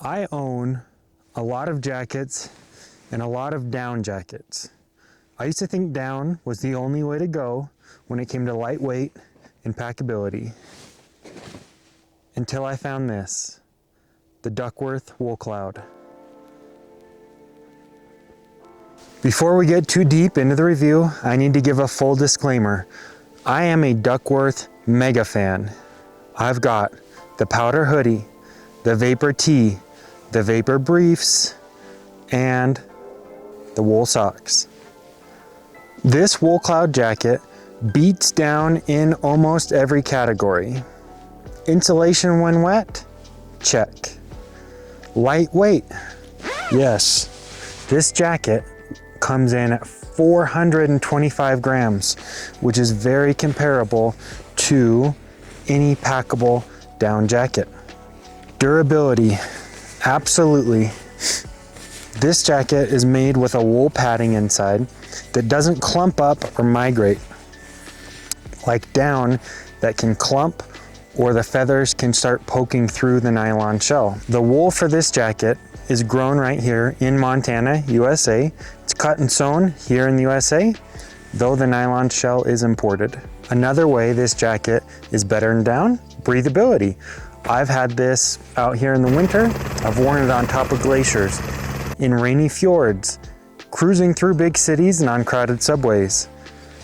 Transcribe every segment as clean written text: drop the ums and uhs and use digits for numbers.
I own a lot of jackets and a lot of down jackets. I used to think down was the only way to go when it came to lightweight and packability. Until I found this, the Duckworth Woolcloud. Before we get too deep into the review, I need to give a full disclaimer. I am a Duckworth mega fan. I've got the powder hoodie, the vapor tee, the vapor briefs, and the wool socks. This Woolcloud jacket beats down in almost every category. Insulation when wet? Check. Lightweight? Yes. This jacket comes in at 425 grams, which is very comparable to any packable down jacket. Durability, absolutely. This jacket is made with a wool padding inside that doesn't clump up or migrate like down that can clump or the feathers can start poking through the nylon shell. The wool for this jacket is grown right here in Montana, USA. It's cut and sewn here in the USA, though the nylon shell is imported. Another way this jacket is better than down, breathability. I've had this out here in the winter. I've worn it on top of glaciers, in rainy fjords, cruising through big cities and on crowded subways.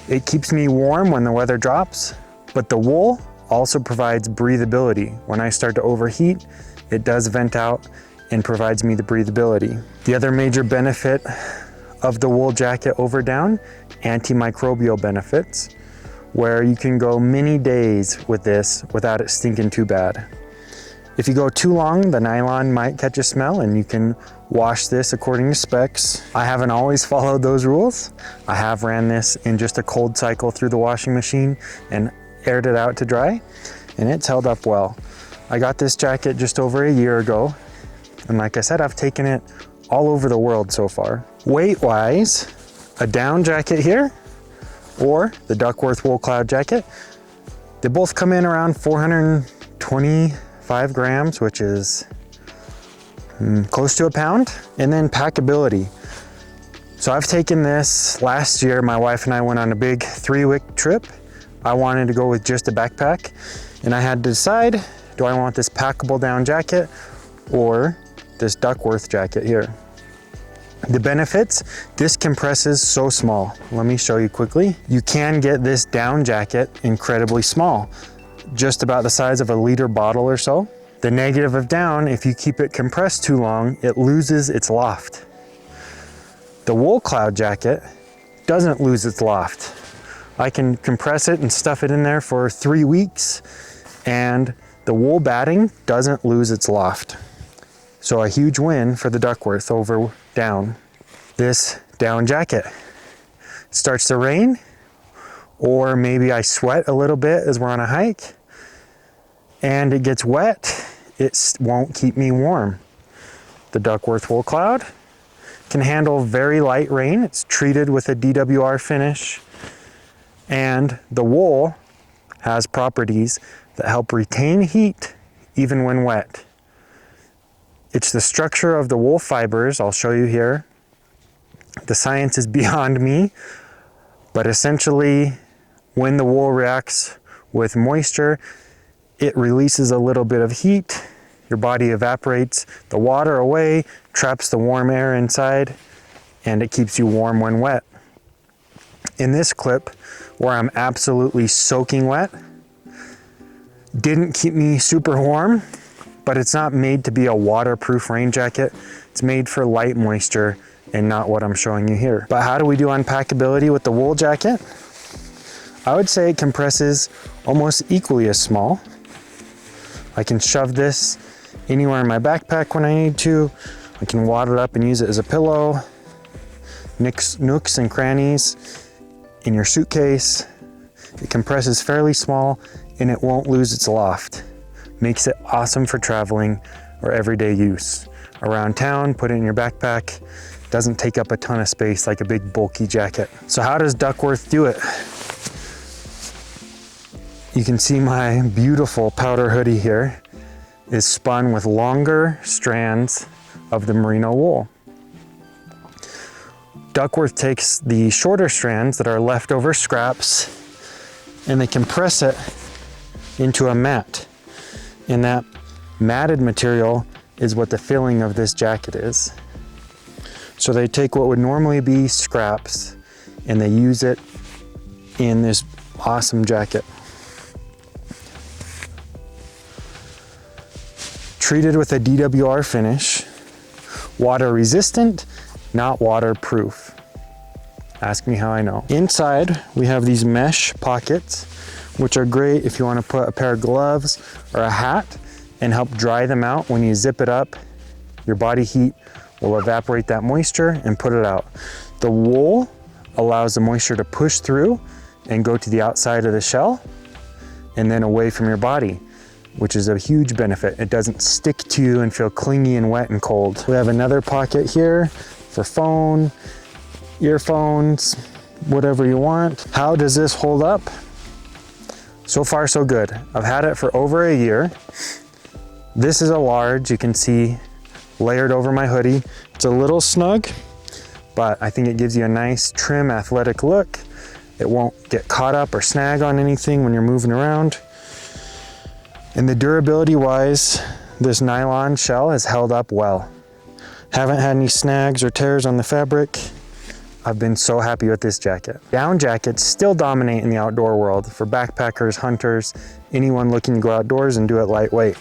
It keeps me warm when the weather drops, but the wool also provides breathability. When I start to overheat, it does vent out and provides me the breathability. The other major benefit of the wool jacket over down, antimicrobial benefits, where you can go many days with this without it stinking too bad. If you go too long, the nylon might catch a smell and you can wash this according to specs. I haven't always followed those rules. I have ran this in just a cold cycle through the washing machine and aired it out to dry, and it's held up well. I got this jacket just over a year ago, and like I said, I've taken it all over the world so far. Weight-wise, a down jacket here, or the Duckworth Woolcloud jacket, they both come in around 425 grams, which is close to a pound. And then packability. So I've taken this last year. My wife and I went on a big 3-week trip. I wanted to go with just a backpack, and I had to decide, do I want this packable down jacket or this Duckworth jacket here? The benefits, this compresses so small. Let me show you quickly. You can get this down jacket incredibly small, just about the size of a liter bottle or so. The negative of down, if you keep it compressed too long, it loses its loft. The Woolcloud jacket doesn't lose its loft. I can compress it and stuff it in there for 3 weeks, and the wool batting doesn't lose its loft. So a huge win for the Duckworth over down. This down jacket. It starts to rain, or maybe I sweat a little bit as we're on a hike, and it gets wet. It won't keep me warm. The Duckworth Woolcloud can handle very light rain. It's treated with a DWR finish, and the wool has properties that help retain heat even when wet. It's the structure of the wool fibers, I'll show you here. The science is beyond me, but essentially when the wool reacts with moisture, it releases a little bit of heat. Your body evaporates the water away, traps the warm air inside, and it keeps you warm when wet. In this clip, where I'm absolutely soaking wet, didn't keep me super warm, but it's not made to be a waterproof rain jacket. It's made for light moisture and not what I'm showing you here. But how do we do on packability with the wool jacket? I would say it compresses almost equally as small. I can shove this anywhere in my backpack when I need to. I can wad it up and use it as a pillow. Nooks and crannies in your suitcase. It compresses fairly small and it won't lose its loft. Makes it awesome for traveling or everyday use. Around town, put it in your backpack. Doesn't take up a ton of space like a big bulky jacket. So how does Duckworth do it? You can see my beautiful powder hoodie here. is spun with longer strands of the merino wool. Duckworth takes the shorter strands that are leftover scraps and they compress it into a mat. And that matted material is what the filling of this jacket is. So they take what would normally be scraps and they use it in this awesome jacket. Treated with a DWR finish, water resistant, not waterproof. Ask me how I know. Inside, we have these mesh pockets, which are great if you want to put a pair of gloves or a hat and help dry them out. When you zip it up, your body heat will evaporate that moisture and put it out. The wool allows the moisture to push through and go to the outside of the shell and then away from your body, which is a huge benefit. It doesn't stick to you and feel clingy and wet and cold. We have another pocket here for phone, earphones, whatever you want. How does this hold up? So far, so good. I've had it for over a year. This is a large, you can see layered over my hoodie. It's a little snug, but I think it gives you a nice trim athletic look. It won't get caught up or snag on anything when you're moving around. And the durability wise, this nylon shell has held up well. Haven't had any snags or tears on the fabric. I've been so happy with this jacket. Down jackets still dominate in the outdoor world for backpackers, hunters, anyone looking to go outdoors and do it lightweight.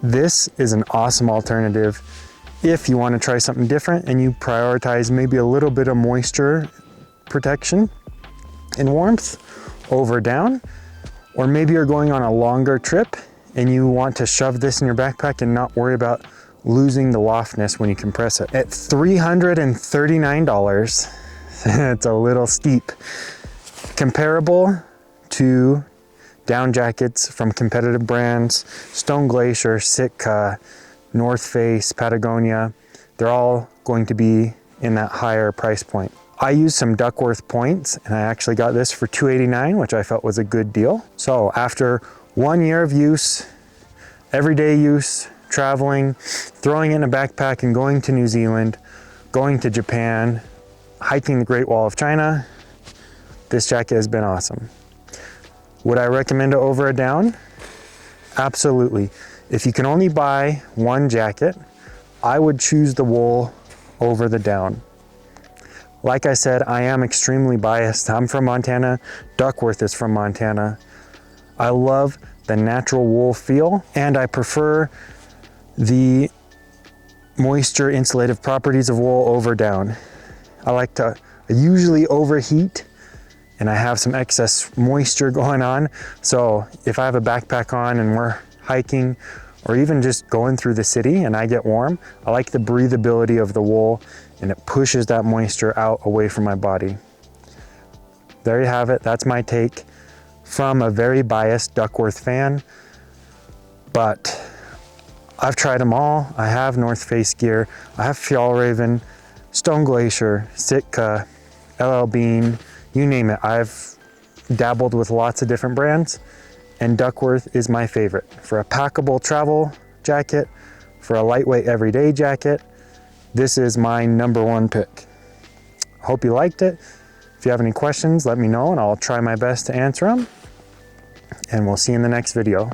This is an awesome alternative if you want to try something different and you prioritize maybe a little bit of moisture protection and warmth over down, or maybe you're going on a longer trip and you want to shove this in your backpack and not worry about losing the loftness when you compress it. At $339, it's a little steep. Comparable to down jackets from competitive brands, Stone Glacier, Sitka, North Face, Patagonia, they're all going to be in that higher price point. I used some Duckworth points and I actually got this for $289, which I felt was a good deal. So after 1 year of use, everyday use, traveling, throwing it in a backpack and going to New Zealand, going to Japan, hiking the Great Wall of China, this jacket has been awesome. Would I recommend it over a down? Absolutely. If you can only buy one jacket, I would choose the wool over the down. Like I said, I am extremely biased. I'm from Montana. Duckworth is from Montana. I love the natural wool feel, and I prefer the moisture insulative properties of wool over down. I usually overheat and I have some excess moisture going on. So if I have a backpack on and we're hiking or even just going through the city and I get warm, I like the breathability of the wool and it pushes that moisture out away from my body. There you have it. That's my take from a very biased Duckworth fan, but I've tried them all. I have North Face gear. I have Fjallraven, Stone Glacier, Sitka, LL Bean, you name it. I've dabbled with lots of different brands and Duckworth is my favorite. For a packable travel jacket, for a lightweight everyday jacket, this is my #1 pick. Hope you liked it. If you have any questions, let me know and I'll try my best to answer them. And we'll see you in the next video.